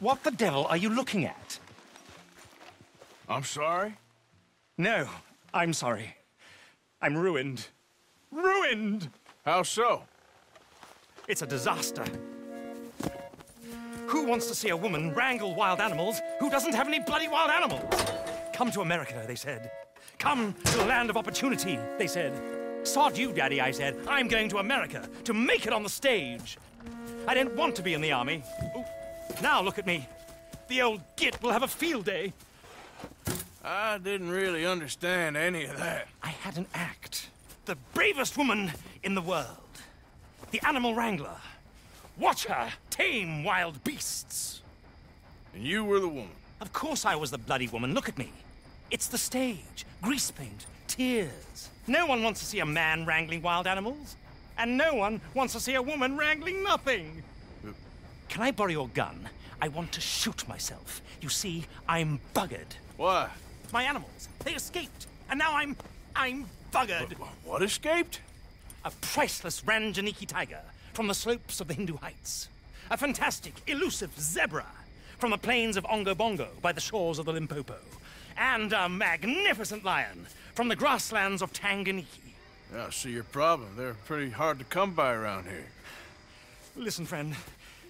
What the devil are you looking at? I'm sorry? No, I'm sorry. I'm ruined. Ruined! How so? It's a disaster. Who wants to see a woman wrangle wild animals who doesn't have any bloody wild animals? Come to America, they said. Come to the land of opportunity, they said. Sod you, Daddy, I said. I'm going to America to make it on the stage. I didn't want to be in the army. Ooh. Now look at me. The old git will have a field day. I didn't really understand any of that. I had an act. The bravest woman in the world. The animal wrangler. Watch her tame wild beasts. And you were the woman? Of course I was the bloody woman. Look at me. It's the stage. Grease paint. Tears. No one wants to see a man wrangling wild animals. And no one wants to see a woman wrangling nothing. Can I borrow your gun? I want to shoot myself. You see, I'm buggered. Why? My animals. They escaped. And now I'm buggered. What escaped? A priceless Ranjaniki tiger from the slopes of the Hindu Heights. A fantastic, elusive zebra from the plains of Ongo Bongo by the shores of the Limpopo. And a magnificent lion from the grasslands of Tanganyika. Yeah, I see your problem. They're pretty hard to come by around here. Listen, friend.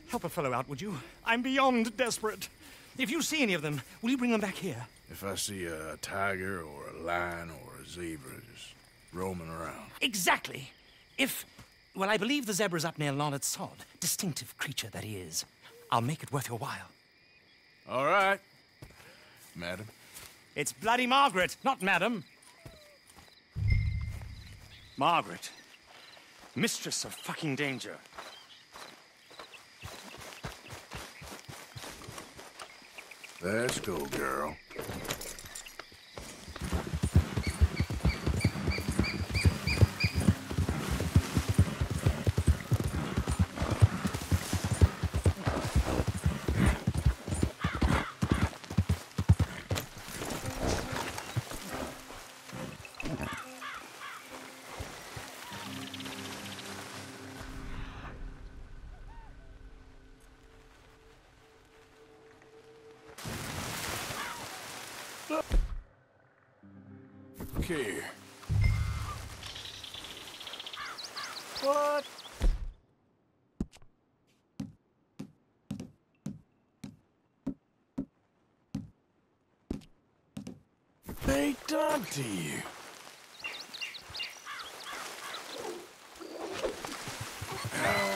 Help a fellow out, would you? I'm beyond desperate. If you see any of them, will you bring them back here? If I see a tiger or a lion or a zebra just roaming around. Exactly. Well, I believe the zebra's up near Larned Sod. Distinctive creature that he is. I'll make it worth your while. All right, madam. It's bloody Margaret, not madam. Margaret. Mistress of fucking danger. Let's go, girl. Here. What? They done to you.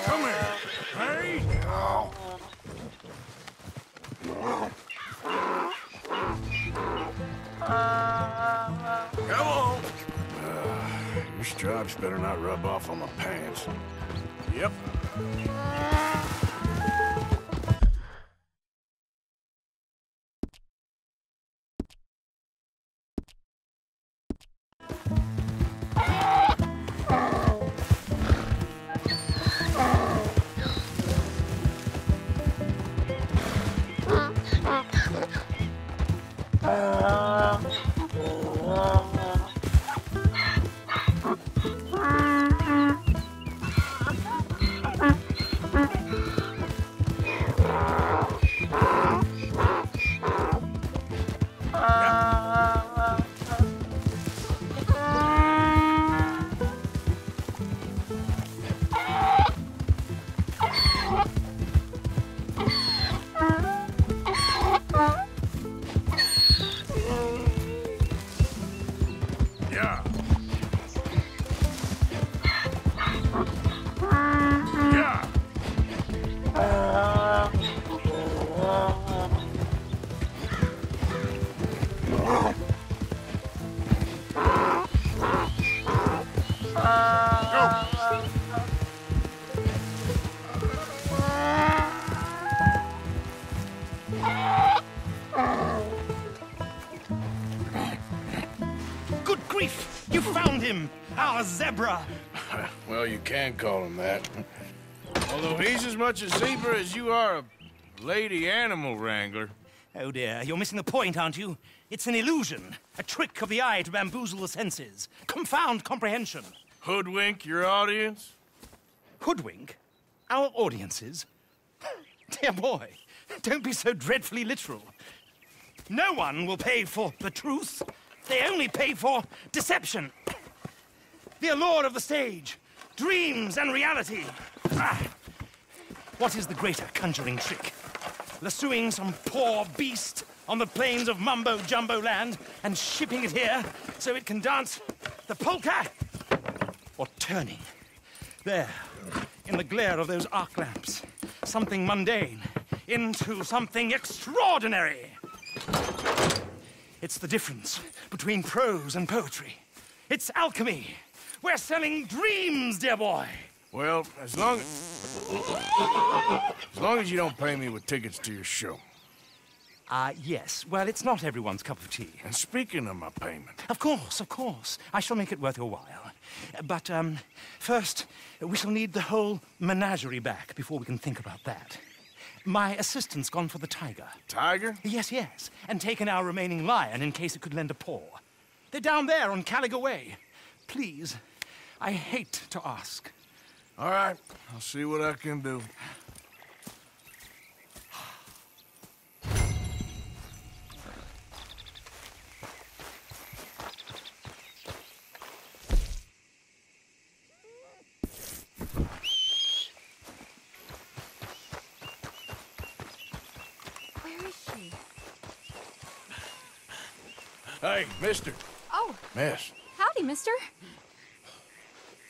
Come here. Hey. Come on! Your stripes better not rub off on my pants. Yep. Good grief! You found him! Our zebra! Well, you can call him that. Although he's as much a zebra as you are a lady animal wrangler. Oh dear, you're missing the point, aren't you? It's an illusion. A trick of the eye to bamboozle the senses. Confound comprehension. Hoodwink your audience? Hoodwink? Our audiences? Dear boy, Don't be so dreadfully literal. No one will pay for the truth. They only pay for deception. The allure of the stage, dreams and reality. What is the greater conjuring trick? Lassoing some poor beast on the plains of mumbo-jumbo land and shipping it here so it can dance the polka? Or turning, there, in the glare of those arc lamps, something mundane into something extraordinary? It's the difference between prose and poetry. It's alchemy. We're selling dreams, dear boy. Well, as long as you don't pay me with tickets to your show. Yes. Well, it's not everyone's cup of tea. And speaking of my payment... Of course, of course. I shall make it worth your while. But, first, we shall need the whole menagerie back before we can think about that. My assistant's gone for the tiger. Tiger? Yes, yes. And taken our remaining lion in case it could lend a paw. They're down there on Caliga Way. Please, I hate to ask. All right, I'll see what I can do. Where is she? Hey, mister. Oh. Miss. Howdy, mister.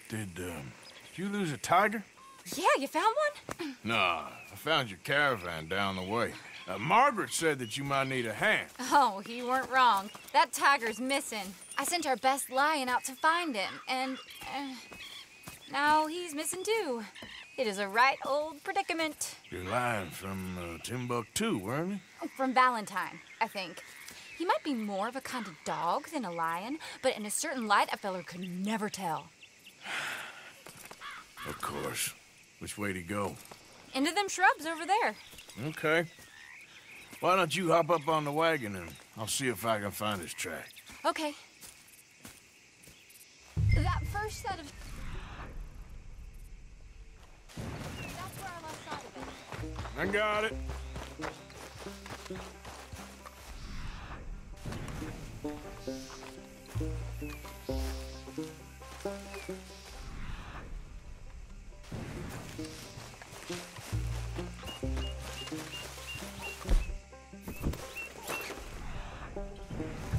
Did you lose a tiger? Yeah, you found one? Nah, I found your caravan down the way. Margaret said that you might need a hand. Oh, you weren't wrong. That tiger's missing. I sent our best lion out to find him, and now he's missing too. It is a right old predicament. Your lion from Timbuktu, weren't you? From Valentine, I think. He might be more of a kind of dog than a lion, but in a certain light, a feller could never tell. Of course. Which way to go? Into them shrubs over there. Okay. Why don't you hop up on the wagon and I'll see if I can find his track. Okay. That first set of... That's where I lost sight of it. I got it.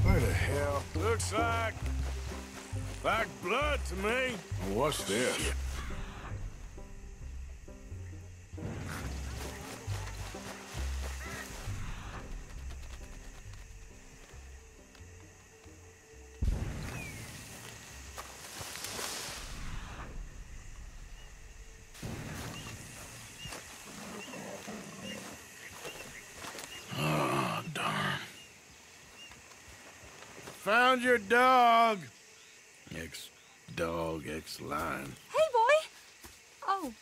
Where the hell? Looks like blood to me. What's this? Oh, darn. Found your dog. Ex-dog, ex-lion. Hey, boy! Oh,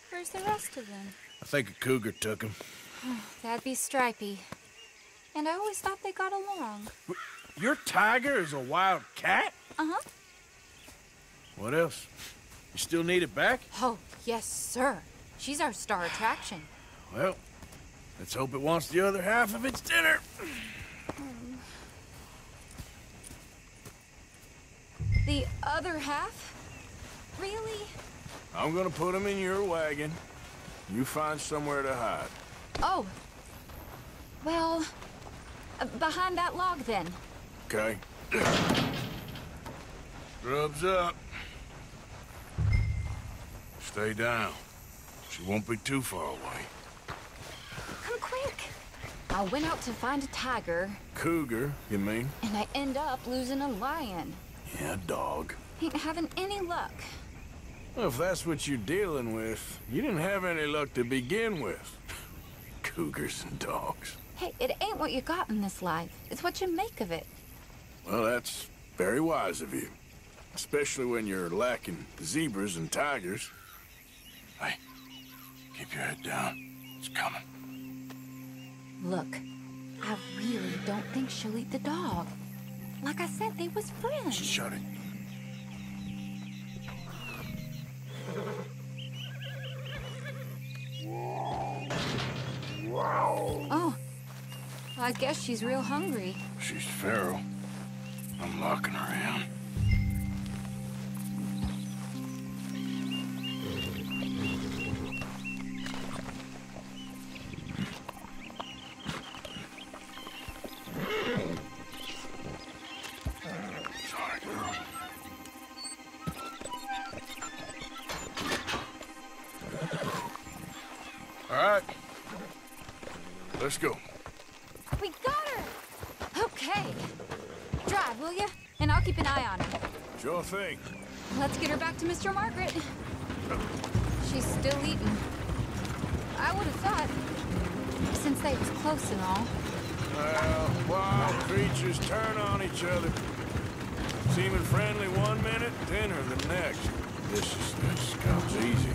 where's the rest of them? I think a cougar took him. That'd be Stripey. And I always thought they got along. Your tiger is a wild cat? Uh-huh. What else? You still need it back? Oh, yes, sir. She's our star attraction. Well, let's hope it wants the other half of its dinner. The other half? Really? I'm gonna put him in your wagon. You find somewhere to hide. Oh. Well, behind that log, then. Okay. Scrubs up. Stay down. She won't be too far away. Come quick. I went out to find a tiger. Cougar, you mean? And I end up losing a lion. Yeah, dog. Ain't having any luck. Well, if that's what you're dealing with, you didn't have any luck to begin with. Cougars and dogs. Hey, it ain't what you got in this life. It's what you make of it. Well, that's very wise of you. Especially when you're lacking zebras and tigers. Hey, keep your head down. It's coming. Look, I really don't think she'll eat the dog. Like I said, they was friends. Shut it. I guess she's real hungry. She's feral. I'm locking her in. Sorry, girl. All right. Let's go. We got her! Okay. Drive, will you? And I'll keep an eye on her. Sure thing. Let's get her back to Mr. Margaret. She's still eating. I would have thought, since they was close and all. Well, wild creatures turn on each other. Seeming friendly one minute, dinner the next. This comes easy.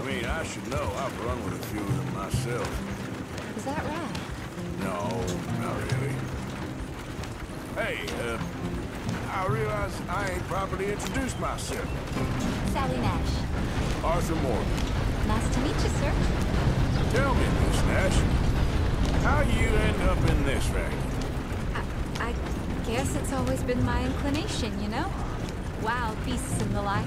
I mean, I should know. I've run with a few of them myself. Is that right? No, not really. Hey, I realize I ain't properly introduced myself. Sally Nash. Arthur Morgan. Nice to meet you, sir. Tell me, Miss Nash, how you end up in this racket? I guess it's always been my inclination, you know? Wild beasts and the like.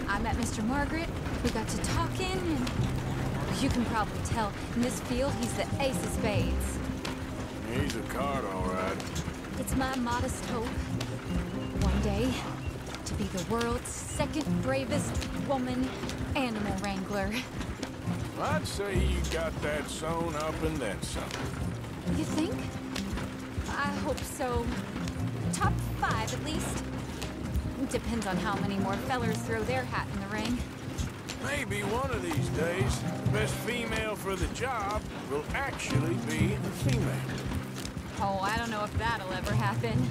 I met Mr. Margaret, we got to talking, and you can probably tell, in this field, he's the ace of spades. He's a card, all right. It's my modest hope, one day, to be the world's second bravest woman animal wrangler. I'd say you got that sewn up and then some. You think? I hope so. Top 5, at least. Depends on how many more fellers throw their hat in the ring. Maybe one of these days, the best female for the job will actually be a female. Oh, I don't know if that'll ever happen.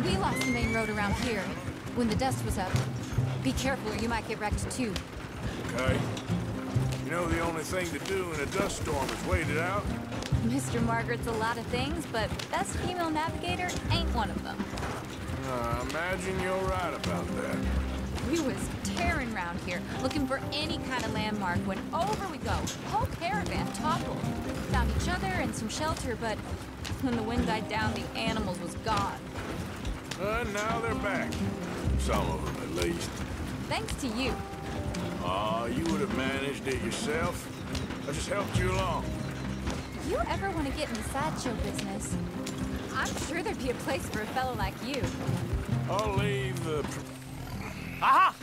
We lost the main road around here when the dust was up. Be careful or you might get wrecked too. Okay. You know the only thing to do in a dust storm is wait it out? Mr. Margaret's a lot of things, but best female navigator ain't one of them. I imagine you're right about that. We was tearing around here, looking for any kind of landmark when over we go. Whole caravan toppled. Found each other and some shelter, but when the wind died down, the animals was gone. Now they're back. Some of them, at least. Thanks to you. Aw, you would have managed it yourself. I just helped you along. If you ever want to get in the sideshow business, I'm sure there'd be a place for a fellow like you. I'll leave the... Aha!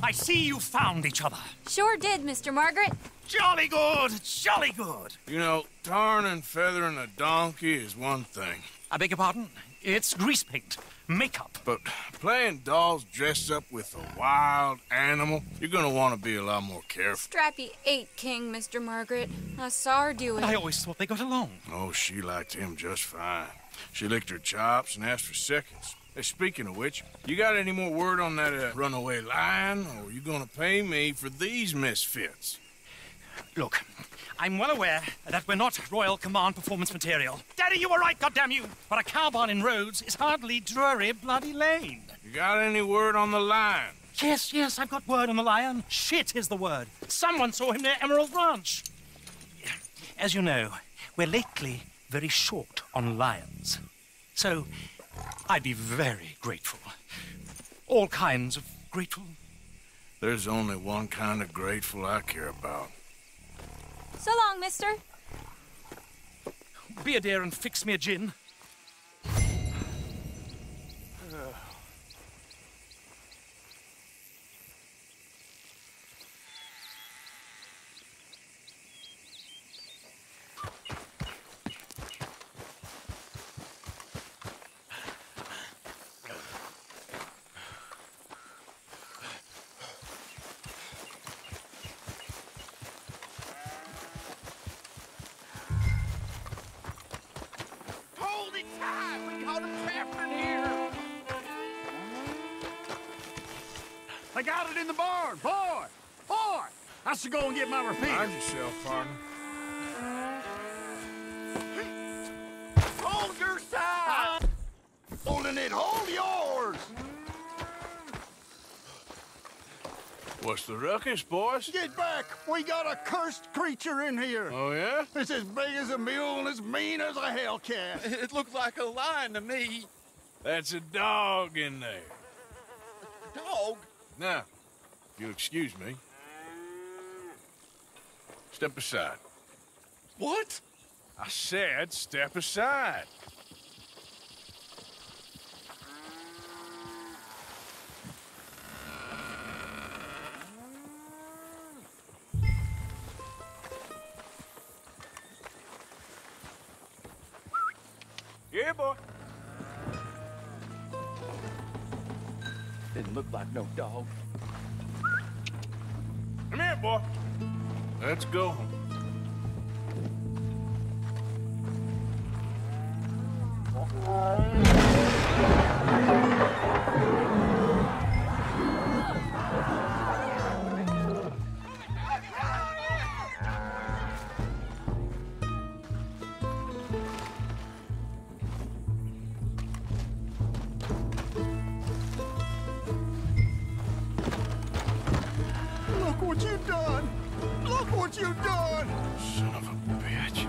I see you found each other. Sure did, Mr. Margaret. Jolly good, jolly good. You know, tarring and feathering a donkey is one thing. I beg your pardon? It's grease paint, makeup. But playing dolls dressed up with a wild animal, you're gonna want to be a lot more careful. Strappy ate King, Mr. Margaret. I saw her do it. I always thought they got along. Oh, she liked him just fine. She licked her chops and asked for seconds. Hey, speaking of which, you got any more word on that runaway lion, or are you gonna pay me for these misfits? Look, I'm well aware that we're not Royal Command performance material. Daddy, you were right, goddamn you! But a cow barn in Rhodes is hardly Drury Bloody Lane. You got any word on the lion? Yes, I've got word on the lion. Shit is the word. Someone saw him near Emerald Ranch. As you know, we're lately very short on lions. So, I'd be very grateful. All kinds of grateful. There's only one kind of grateful I care about. So long, mister. Be a dear and fix me a gin. I got it in the barn, boy! Boy! I should go and get my repeater. Mind yourself, partner. Hold your side! Holding it, hold yours! What's the ruckus, boys? Get back! We got a cursed creature in here! Oh, yeah? It's as big as a mule and as mean as a hellcat. It looked like a lion to me. That's a dog in there. Dog? Now, if you'll excuse me. Step aside. What? I said step aside. Yeah, boy. Didn't look like no dog. Come here, boy. Let's go. Look what you've done! Look what you've done! Son of a bitch.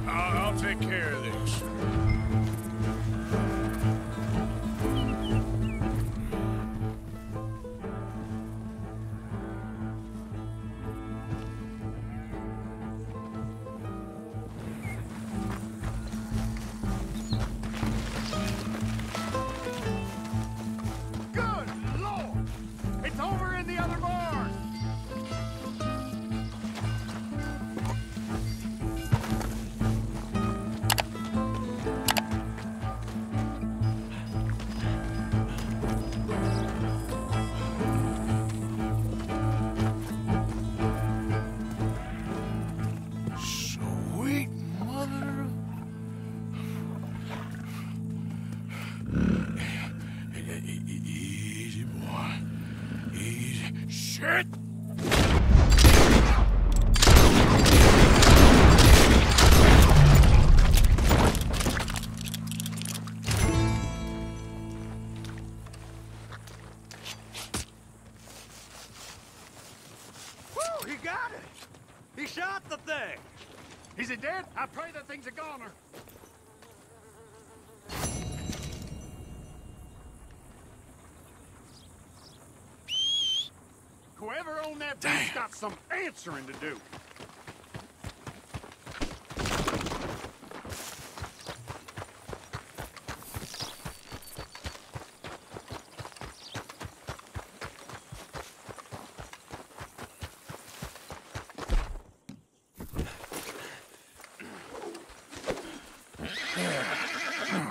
I'll take care of this. Good Lord! It's over in the other barn! Sweet mother of... Easy, boy. Easy. Shit! Woo! He got it! He shot the thing! Is it dead? I pray that thing's a goner. Whoever owned that beast got some answering to do.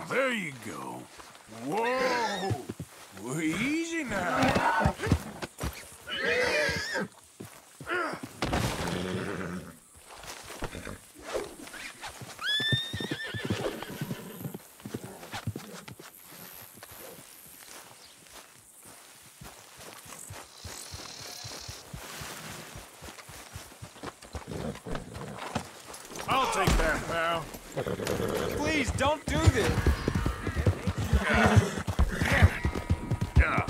There you go. Whoa! Well, easy now. I'll take that, pal. Please don't do this. Damn it. Yeah.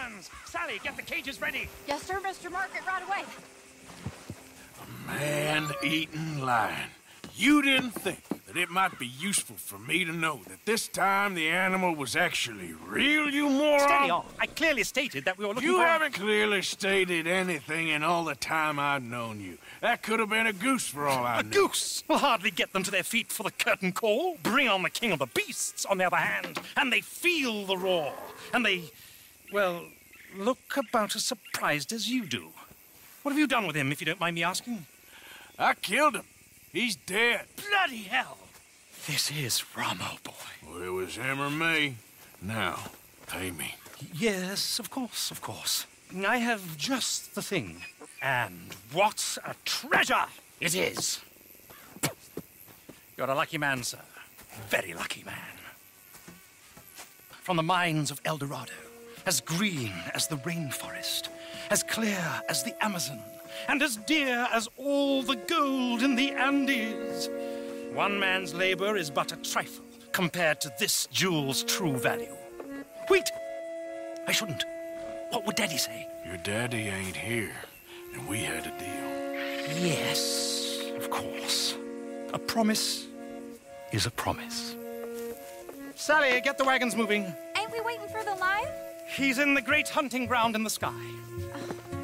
hands! Sally, get the cages ready! Yes, sir, Mr. Margaret, right away. Man-eating lion. You didn't think that it might be useful for me to know that this time the animal was actually real, you moron? Steady on. I clearly stated that we were looking You for... haven't clearly stated anything in all the time I've known you. That could have been a goose for all I A knew. goose will hardly get them to their feet for the curtain call. Bring on the king of the beasts, on the other hand, and they feel the roar. And they, well, look about as surprised as you do. What have you done with him, if you don't mind me asking? I killed him. He's dead. Bloody hell! This is Ramo, boy. Well, it was him or me. Now, pay me. Yes, of course, of course. I have just the thing. And what a treasure it is! You're a lucky man, sir. Very lucky man. From the mines of El Dorado, as green as the rainforest, as clear as the Amazon, and as dear as all the gold in the Andes. One man's labor is but a trifle compared to this jewel's true value. Wait! I shouldn't. What would Daddy say? Your daddy ain't here, and we had a deal. Yes, of course. A promise is a promise. Sally, get the wagons moving. Ain't we waiting for the lion? He's in the great hunting ground in the sky.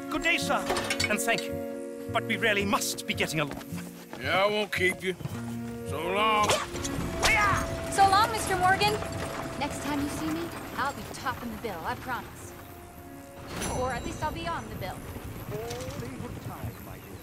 Good day, sir, and thank you. But we really must be getting along. Yeah, I won't keep you. So long. So long, Mr. Morgan. Next time you see me, I'll be topping the bill, I promise. Or at least I'll be on the bill. All in good time, my dear.